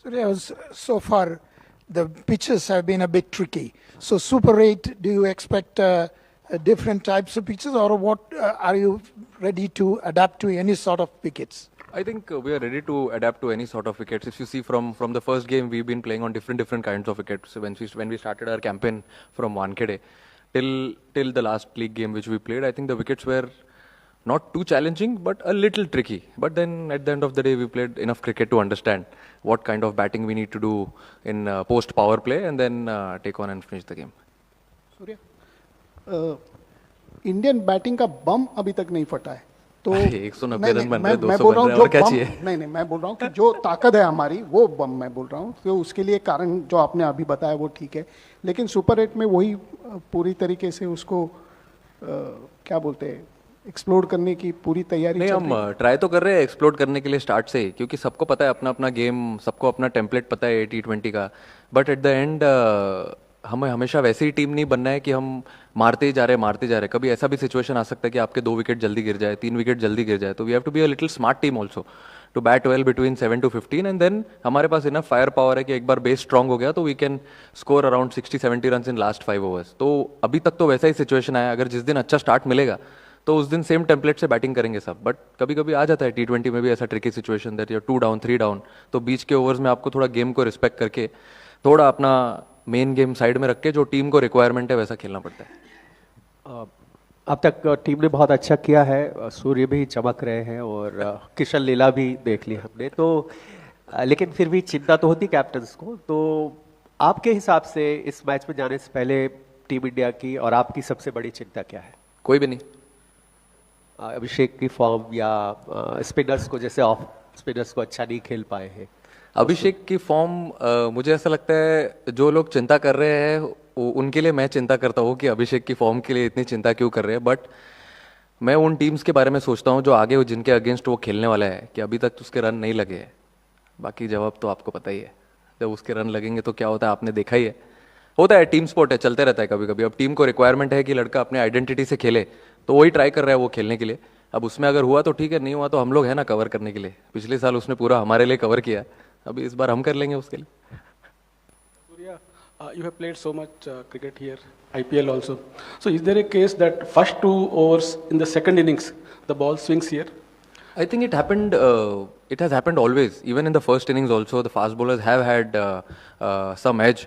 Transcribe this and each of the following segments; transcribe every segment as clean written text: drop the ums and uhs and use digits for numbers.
So, so far, the pitches have been a bit tricky. So, Super 8, do you expect different types of pitches, or what are you ready to adapt to any sort of wickets? I think we are ready to adapt to any sort of wickets. If you see from the first game, we've been playing on different kinds of wickets. When we started our campaign from Wankhede till the last league game which we played, I think the wickets were not too challenging, but a little tricky. But then at the end of the day, we played enough cricket to understand what kind of batting we need to do in post power play, and then take on and finish the game. Surya, Indian batting का बम अभी तक नहीं फटा है तो 190 run बन रहे, मैं 200 बोल रहा बन हूँ रहे, जो और क्या बम चाहिए? नहीं मैं बोल रहा हूँ कि जो ताकत है हमारी वो बम मैं बोल रहा हूँ, तो उसके लिए कारण जो आपने अभी बताया वो ठीक है, लेकिन सुपर 8 में वही पूरी तरीके से उसको क्या बोलते हैं एक्सप्लोर करने की पूरी तैयारी नहीं, चल हम रही है। ट्राई तो कर रहे हैं एक्सप्लोर करने के लिए स्टार्ट से ही, क्योंकि सबको पता है अपना अपना गेम, सबको अपना टेम्पलेट पता है T20 का. बट एट द एंड हमें हमेशा वैसी ही टीम नहीं बनना है कि हम मारते ही जा रहे. कभी ऐसा भी सिचुएशन आ सकता है कि आपके 2 विकेट जल्दी गिर जाए, 3 विकेट जल्दी गिर जाए. तो we have to be a little smart team also to bat well between 7 to 15, and then हमारे पास इनफ फायर पावर है कि एक बार बेस स्ट्रांग हो गया तो we can score around 60-70 run in last 5 overs. तो अभी तक तो वैसा ही सिचुएशन आया. अगर जिस दिन अच्छा स्टार्ट मिलेगा तो उस दिन सेम टेम्पलेट से बैटिंग करेंगे सब. बट कभी कभी आ जाता है T20 में भी ऐसा tricky situation that you're 2 down 3 down, तो बीच के ओवर्स में आपको थोड़ा गेम को रिस्पेक्ट करके थोड़ा अपना मेन गेम साइड में रख के जो टीम को रिक्वायरमेंट है वैसा खेलना पड़ता है. अब तक टीम ने बहुत अच्छा किया है, सूर्य भी चमक रहे हैं और किशन लीला भी देख ली हमने तो, लेकिन फिर भी चिंता तो होती कैप्टन्स को. तो आपके हिसाब से इस मैच में जाने से पहले टीम इंडिया की और आपकी सबसे बड़ी चिंता क्या है? कोई भी नहीं. अभिषेक की फॉर्म या स्पिनर्स को, जैसे ऑफ स्पिनर्स को अच्छा नहीं खेल पाए हैं. अभिषेक की फॉर्म, मुझे ऐसा लगता है जो लोग चिंता कर रहे हैं उनके लिए मैं चिंता करता हूँ कि अभिषेक की फॉर्म के लिए इतनी चिंता क्यों कर रहे हैं. बट मैं उन टीम्स के बारे में सोचता हूँ जो आगे जिनके अगेंस्ट वो खेलने वाला है, कि अभी तक तो उसके रन नहीं लगे हैं. बाकी जवाब तो आपको पता ही है, जब उसके रन लगेंगे तो क्या होता है आपने देखा ही है. होता है, टीम स्पोर्ट है, चलते रहता है कभी कभी. अब टीम को रिक्वायरमेंट है कि लड़का अपने आइडेंटिटी से खेले, तो वही ट्राई कर रहा है वो खेलने के लिए. अब उसमें अगर हुआ तो ठीक है, नहीं हुआ तो हम लोग हैं ना कवर करने के लिए. पिछले साल उसने पूरा हमारे लिए कवर किया, अभी इस बार हम कर लेंगे उसके लिए. Surya, you have played so much cricket here, IPL also. So is there a case that first 2 overs in the second innings, the ball swings here? I think it happened. It has happened always. Even in the first innings, also the fast bowlers have had some edge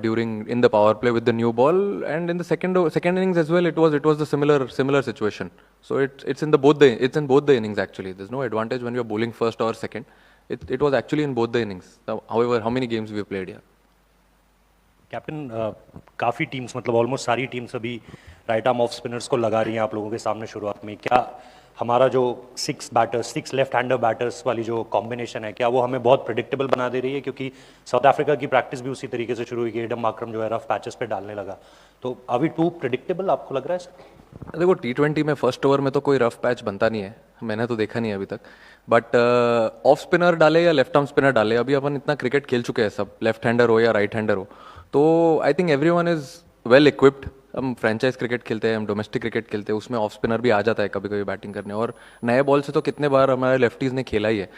during in the power play with the new ball, and in the second innings as well. It was the similar situation. So it's in both the innings actually. There's no advantage when you're bowling first or second. It was actually in both the innings. However, how many games we've played here? Captain, काफ़ी teams मतलब almost सारी teams अभी right arm off spinners को लगा रही हैं आप लोगों के सामने शुरुआत में. क्या हमारा जो 6 लेफ्ट हैंडर बैटर्स वाली जो कॉम्बिनेशन है, क्या वो हमें बहुत प्रिडिक्टेबल बना दे रही है? क्योंकि साउथ अफ्रीका की प्रैक्टिस भी उसी तरीके से शुरू हुई कि एडम मार्करम जो है रफ पैचेस पे डालने लगा. तो अभी टू प्रिडिक्टेबल आपको लग रहा है सर? देखो, T20 में फर्स्ट ओवर में तो कोई रफ पैच बनता नहीं है, मैंने तो देखा नहीं है अभी तक. बट ऑफ स्पिनर डाले या लेफ्ट आर्म स्पिनर डाले, अभी अपन इतना क्रिकेट खेल चुके हैं सब, लेफ्ट हैंडर हो या राइट हैंडर हो, तो I think everyone is well equipped. हम फ्रेंचाइज क्रिकेट खेलते हैं, हम डोमेस्टिक क्रिकेट खेलते हैं, उसमें ऑफ स्पिनर भी आ जाता है कभी कभी बैटिंग करने. और नए बॉल से तो कितने बार हमारे लेफ्टीज ने खेला ही है.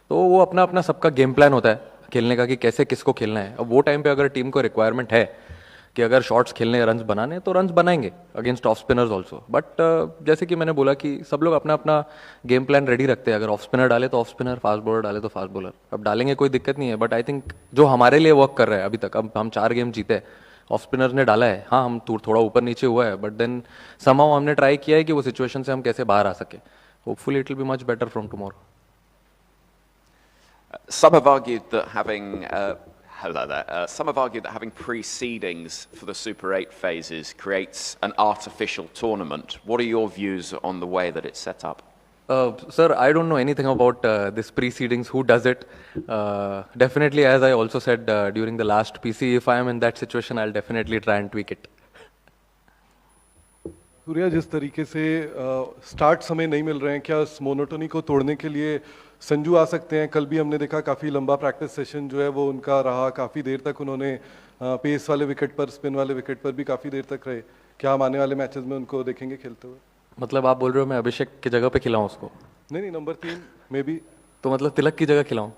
तो वो अपना अपना सबका गेम प्लान होता है खेलने का कि कैसे किसको खेलना है. अब वो टाइम पे अगर टीम को रिक्वायरमेंट है कि अगर शॉट्स खेलने, रन्स बनाने, तो रन्स बनाएंगे against off spinners also. But जैसे कि मैंने बोला कि सब लोग अपना अपना गेम प्लान रेडी रखते हैं. अगर ऑफ स्पिनर डाले तो ऑफ स्पिनर, फास्ट बॉलर डाले तो फास्ट बॉलर. अब डालेंगे, कोई दिक्कत नहीं है. बट आई थिंक जो हमारे लिए वर्क कर रहा है अभी तक, अब हम 4 गेम जीते हैं, ऑफ स्पिनर ने डाला है, हाँ हम थोड़ा ऊपर नीचे हुआ है, बट देन समहाउ हमने ट्राई किया है कि वो सिचुएशन से हम कैसे बाहर आ सके. Hopefully it will be much better from tomorrow. Some have argued that some have argued that having precedings for the Super 8 phases creates an artificial tournament. What are your views on the way that it's set up? Sir, I don't know anything about this precedings, who does it. Definitely, as I also said during the last PC, if I am in that situation, I'll definitely try and tweak it. Surya, जिस तरीके से start समय नहीं मिल रहे हैं, क्या इस monotony को तोड़ने के लिए संजू आ सकते हैं? कल भी हमने देखा काफ़ी लंबा प्रैक्टिस सेशन जो है वो उनका रहा, काफ़ी देर तक उन्होंने पेस वाले विकेट पर, स्पिन वाले विकेट पर भी काफ़ी देर तक रहे. क्या हम आने वाले मैचेस में उनको देखेंगे खेलते हुए? मतलब आप बोल रहे हो मैं अभिषेक की जगह पे खिलाऊं उसको? नहीं, नंबर 3 में भी. तो मतलब तिलक की जगह खिलाऊं?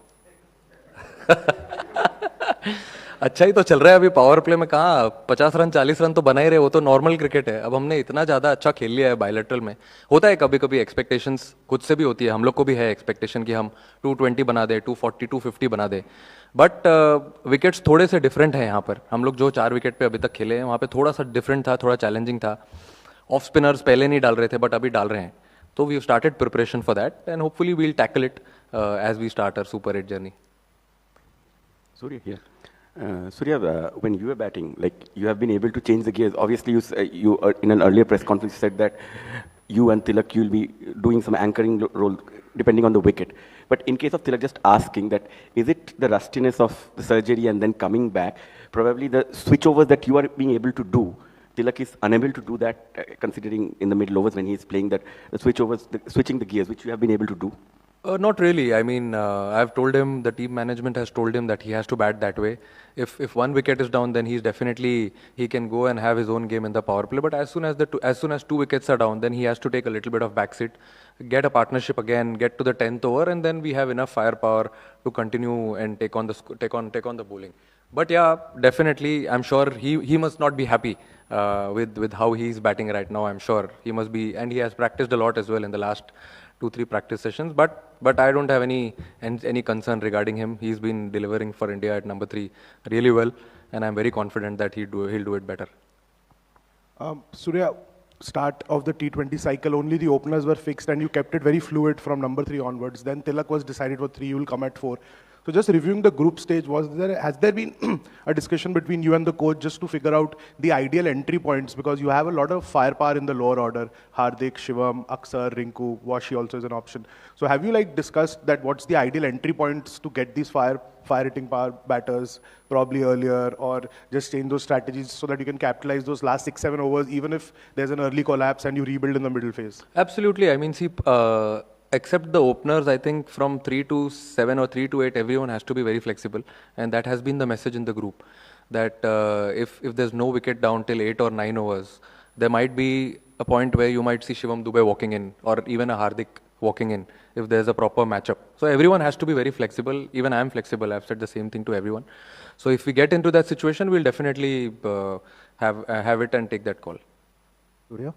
अच्छा ही तो चल रहा है अभी पावर प्ले में कहाँ 50 रन 40 रन तो बना ही रहे, वो तो नॉर्मल क्रिकेट है। अब हमने इतना ज़्यादा अच्छा खेल लिया है बायलैटरल में। होता है कभी कभी एक्सपेक्टेशंस खुद से भी होती है, हम लोग को भी है एक्सपेक्टेशन कि हम 220 बना दे, 240 250 बना दे, बट विकेट्स थोड़े से डिफरेंट हैं यहाँ पर। हम लोग जो 4 विकेट पे अभी तक खेले हैं वहाँ पे थोड़ा सा डिफरेंट था, थोड़ा चैलेंजिंग था। ऑफ स्पिनर्स पहले नहीं डाल रहे थे बट अभी डाल रहे हैं, तो we started preparation for that and hopefully we'll tackle it as we start our super 8 journey. Surya here. Surya, when you were batting, like you have been able to change the gears. Obviously, you in an earlier press conference said that you and Tilak you'll be doing some anchoring role depending on the wicket. But in case of Tilak, just asking that, is it the rustiness of the surgery and then coming back, probably the switchovers that you are being able to do? Tilak is unable to do that, considering in the middle overs when he is playing that the switchovers, switching the gears, which you have been able to do. Not really. I mean, I've told him, the team management has told him that he has to bat that way. If one wicket is down, then he's definitely, he can go and have his own game in the power play. But as soon as 2 wickets are down, then he has to take a little bit of backseat, get a partnership again, get to the 10th over, and then we have enough firepower to continue and take on the bowling. But yeah, definitely, I'm sure he must not be happy with how he's batting right now. I'm sure he must be, and he has practiced a lot as well in the last 2-3 practice sessions, but I don't have any concern regarding him. He's been delivering for India at number 3 really well, and I'm very confident that he'll do it better. Surya, start of the T20 cycle, only the openers were fixed and you kept it very fluid from number 3 onwards. Then Tilak was decided for 3, you will come at 4. So just reviewing the group stage, has there been a discussion between you and the coach just to figure out the ideal entry points? Because you have a lot of firepower in the lower order. Hardik, Shivam, Aksar, Rinku, Washi also is an option. So have you discussed that what's the ideal entry points to get these fire hitting power batters probably earlier, or just change those strategies so that you can capitalize those last 6-7 overs even if there's an early collapse and you rebuild in the middle phase? Absolutely. I mean, see, except the openers, I think from 3 to 7 or 3 to 8, everyone has to be very flexible, and that has been the message in the group, that if there's no wicket down till 8 or 9 overs, there might be a point where you might see Shivam Dube walking in, or even a Hardik walking in, if there's a proper matchup. So everyone has to be very flexible. Even I'm flexible. I've said the same thing to everyone. So if we get into that situation, we'll definitely have it and take that call. Surya,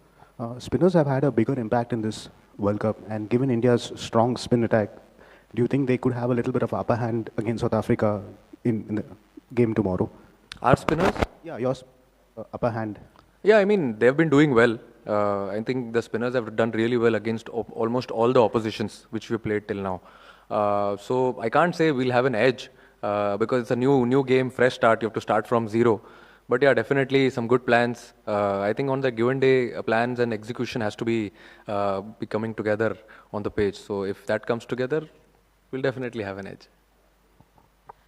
spinners have had a bigger impact in this World Cup, and given India's strong spin attack, do you think they could have a little bit of upper hand against South Africa in the game tomorrow? Our spinners? Yeah, yours upper hand. Yeah, I mean, they've been doing well. I think the spinners have done really well against almost all the oppositions which we played till now. So I can't say we'll have an edge because it's a new game, fresh start. You have to start from zero. But yeah, definitely some good plans. I think on the given day, plans and execution has to be coming together on the page. So if that comes together, we'll definitely have an edge.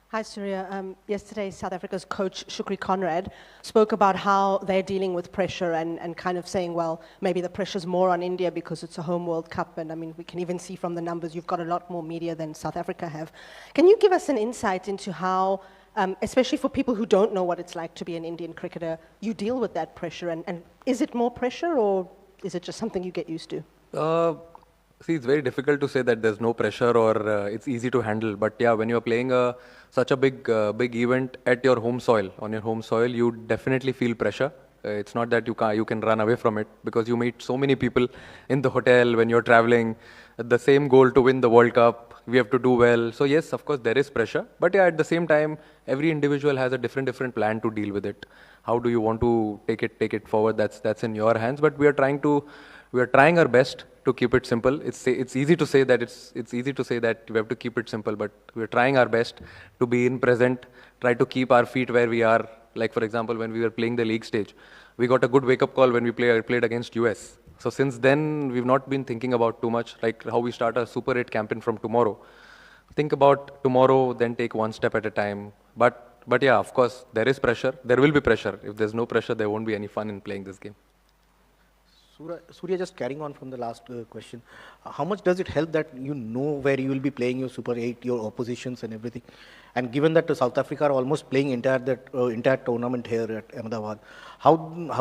Hi, Surya. Yesterday, South Africa's coach, Shukri Conrad, spoke about how they're dealing with pressure and kind of saying, well, maybe the pressure's more on India because it's a home World Cup. And I mean, we can even see from the numbers, you've got a lot more media than South Africa have. Can you give us an insight into how, especially for people who don't know what it's like to be an Indian cricketer, you deal with that pressure? And is it more pressure, or is it just something you get used to? See, it's very difficult to say that there's no pressure or it's easy to handle. But yeah, when you're playing such a big event at your home soil, on your home soil, you definitely feel pressure. It's not that you can run away from it, because you meet so many people in the hotel when you're traveling. The same goal to win the World Cup, we have to do well. So yes, of course, there is pressure. But yeah, at the same time, every individual has a different plan to deal with it. How do you want to take it forward? That's in your hands. But we are trying our best to keep it simple. It's easy to say that it's easy to say that we have to keep it simple, but we're trying our best to be in present, try to keep our feet where we are. Like for example, when we were playing the league stage, we got a good wake-up call when we played against US. So since then, we've not been thinking about too much, like how we start a Super 8 campaign from tomorrow. Think about tomorrow, then take one step at a time. But yeah, of course, there is pressure. There will be pressure. If there's no pressure, there won't be any fun in playing this game. Surya, just carrying on from the last question, how much does it help that you know where you will be playing your Super 8, your oppositions and everything? And given that South Africa are almost playing entire tournament here at Ahmedabad, how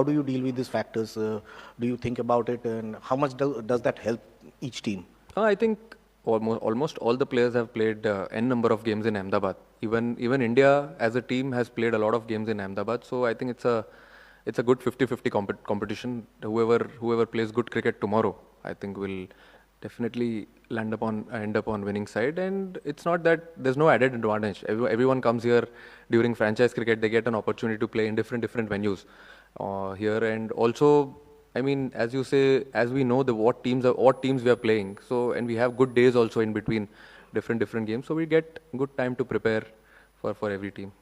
do you deal with these factors? Do you think about it, and how much does that help each team? I think almost all the players have played n number of games in Ahmedabad. Even India as a team has played a lot of games in Ahmedabad, so I think it's a good 50-50 competition. Whoever plays good cricket tomorrow, I think will definitely end up on winning side. And it's not that there's no added advantage. Everyone comes here during franchise cricket, they get an opportunity to play in different venues here. And also, I mean, as you say, as we know what teams we are playing, so and we have good days also in between different games, so we get good time to prepare for every team.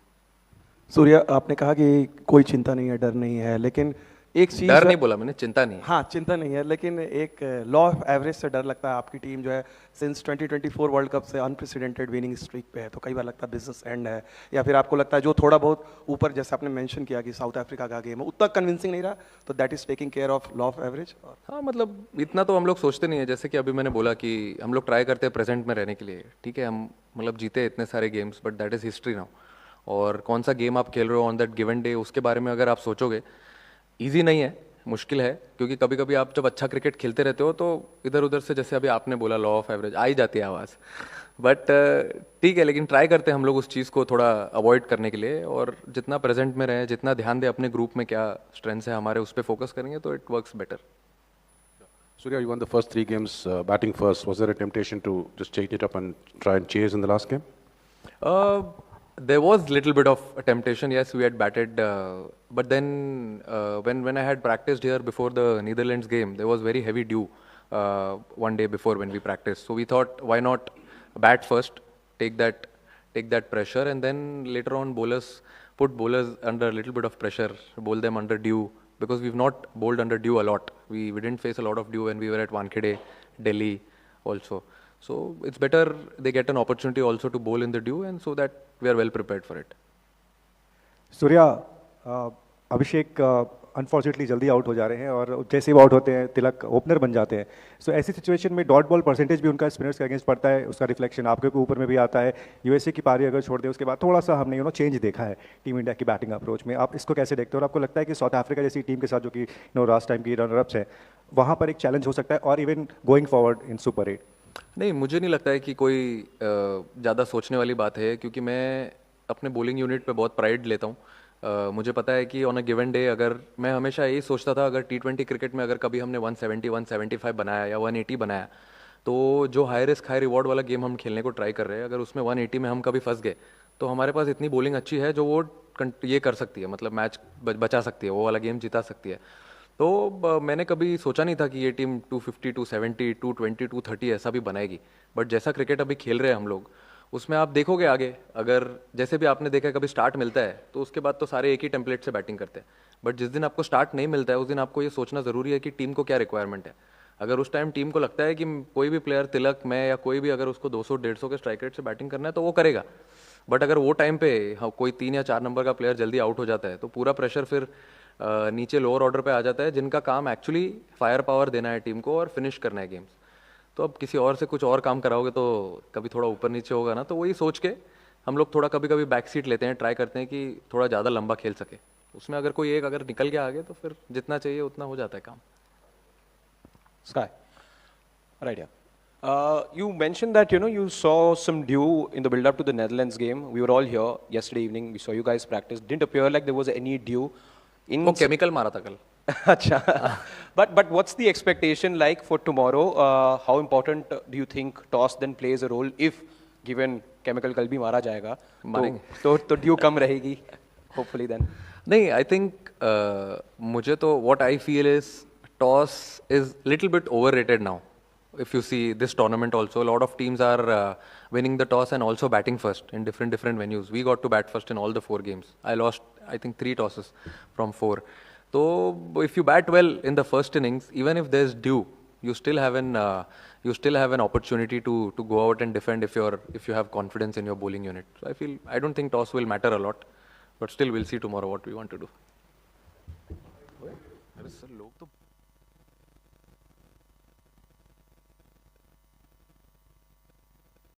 Surya, आपने कहा कि कोई चिंता नहीं है, डर नहीं है, लेकिन एक चीज डर नहीं बोला मैंने, चिंता नहीं है। हाँ, चिंता नहीं है, लेकिन एक लॉ ऑफ एवरेज से डर लगता है। आपकी टीम जो है सिंस 2024 वर्ल्ड कप से अनप्रेसिडेंटेड विनिंग स्ट्रीक पे है, तो कई बार लगता है बिजनेस एंड है, या फिर आपको लगता है जो थोड़ा बहुत ऊपर, जैसे आपने मेंशन किया कि साउथ अफ्रीका का गेम है उतना कन्विंसिंग नहीं रहा, तो that is taking care of law of average. हाँ, मतलब इतना तो हम लोग सोचते नहीं है। जैसे कि अभी मैंने बोला कि हम लोग ट्राई करते हैं प्रेजेंट में रहने के लिए, ठीक है, हम मतलब जीते इतने सारे games, but that is history now. और कौन सा गेम आप खेल रहे हो ऑन दैट गिवन डे, उसके बारे में अगर आप सोचोगे, ईजी नहीं है, मुश्किल है, क्योंकि कभी कभी आप जब अच्छा क्रिकेट खेलते रहते हो तो इधर उधर से, जैसे अभी आपने बोला, लॉ ऑफ एवरेज आ ही जाती है आवाज़। बट ठीक है, लेकिन ट्राई करते हैं हम लोग उस चीज़ को थोड़ा अवॉइड करने के लिए, और जितना प्रेजेंट में रहें, जितना ध्यान दें अपने ग्रुप में क्या स्ट्रेंथ्स है हमारे, उस पर फोकस करेंगे तो it works better. Surya, you won the first 3 games batting first. Was there a temptation to just change it up and try and chase in the last game? There was little bit of a temptation. Yes, we had batted, but then when I had practiced here before the Netherlands game, there was very heavy dew one day before when we practiced. So we thought, why not bat first, take that pressure, and then later on put bowlers under a little bit of pressure, bowl them under dew, because we've not bowled under dew a lot. We didn't face a lot of dew when we were at Wankhede, Delhi also. So it's better they get an opportunity also to bowl in the dew, and so that we are well prepared for it. Surya, Abhishek unfortunately जल्दी out हो जा रहे हैं, और जैसे ही out होते हैं तिलक opener बन जाते हैं। सो ऐसी सिचुएशन में डॉट बॉल परसेंटेज भी उनका स्पिनर्स के अगेंस्ट पड़ता है, उसका रिफ्लेक्शन आपके ऊपर में भी आता है। यूएसए की पारी अगर छोड़ दें, उसके बाद थोड़ा सा हमने चेंज देखा है टीम इंडिया की बैटिंग अप्रोच में। आप इसको कैसे देखते हो, और आपको लगता है कि साउथ अफ्रीका जैसी टीम के साथ, जो कि लास्ट टाइम की रनर-अप्स है, वहाँ पर एक चैलेंज हो सकता है, और even going forward in super 8? नहीं, मुझे नहीं लगता है कि कोई ज़्यादा सोचने वाली बात है, क्योंकि मैं अपने बॉलिंग यूनिट पे बहुत प्राइड लेता हूँ। मुझे पता है कि ऑन अ गिवन डे, अगर मैं हमेशा यही सोचता था, अगर T20 क्रिकेट में अगर कभी हमने 170, 175 बनाया या 180 बनाया, तो जो हाई रिस्क हाई रिवॉर्ड वाला गेम हम खेलने को ट्राई कर रहे हैं, अगर उसमें 180 में हम कभी फंस गए, तो हमारे पास इतनी बॉलिंग अच्छी है जो वो ये कर सकती है, मतलब मैच बचा सकती है, वो वाला गेम जिता सकती है। तो मैंने कभी सोचा नहीं था कि ये टीम 250, 270, 220, 230 ऐसा भी बनाएगी। बट जैसा क्रिकेट अभी खेल रहे हैं हम लोग, उसमें आप देखोगे आगे, अगर जैसे भी आपने देखा कभी स्टार्ट मिलता है तो उसके बाद तो सारे एक ही टेम्पलेट से बैटिंग करते हैं। बट जिस दिन आपको स्टार्ट नहीं मिलता है, उस दिन आपको ये सोचना ज़रूरी है कि टीम को क्या रिक्वायरमेंट है। अगर उस टाइम टीम को लगता है कि कोई भी प्लेयर, तिलक, मैं या कोई भी, अगर उसको 200-150 के स्ट्राइक रेट से बैटिंग करना है तो वो करेगा। बट अगर वो टाइम पे कोई 3 या 4 नंबर का प्लेयर जल्दी आउट हो जाता है, तो पूरा प्रेशर फिर नीचे लोअर ऑर्डर पे आ जाता है, जिनका काम एक्चुअली फायर पावर देना है टीम को और फिनिश करना है गेम्स। तो अब किसी और से कुछ और काम कराओगे तो कभी थोड़ा ऊपर नीचे होगा ना, तो वही सोच के हम लोग थोड़ा कभी कभी बैक सीट लेते हैं, ट्राई करते हैं कि थोड़ा ज़्यादा लंबा खेल सके। उसमें अगर कोई एक अगर निकल गया आगे, तो फिर जितना चाहिए उतना हो जाता है काम। Sky. Right, yeah. You mentioned that, you saw some dew in the build-up to the Netherlands game. We were all here yesterday evening. We saw you guys practice. Didn't appear like there was any dew. वो chemical मारा था कल। अच्छा। But what's the expectation like for tomorrow? How important do you think toss then plays a role if given chemical कल भी मारा जाएगा? तो dew कम रहेगी, hopefully then. नहीं, I think मुझे तो what I feel is toss is little bit overrated now. If you see this tournament also, a lot of teams are winning the toss and also batting first in different venues. We got to bat first in all the 4 games. I lost, I think, 3 tosses from 4. So if you bat well in the first innings, even if there's dew, you still have an opportunity to go out and defend if you have confidence in your bowling unit. So I don't think toss will matter a lot, but still we'll see tomorrow what we want to do.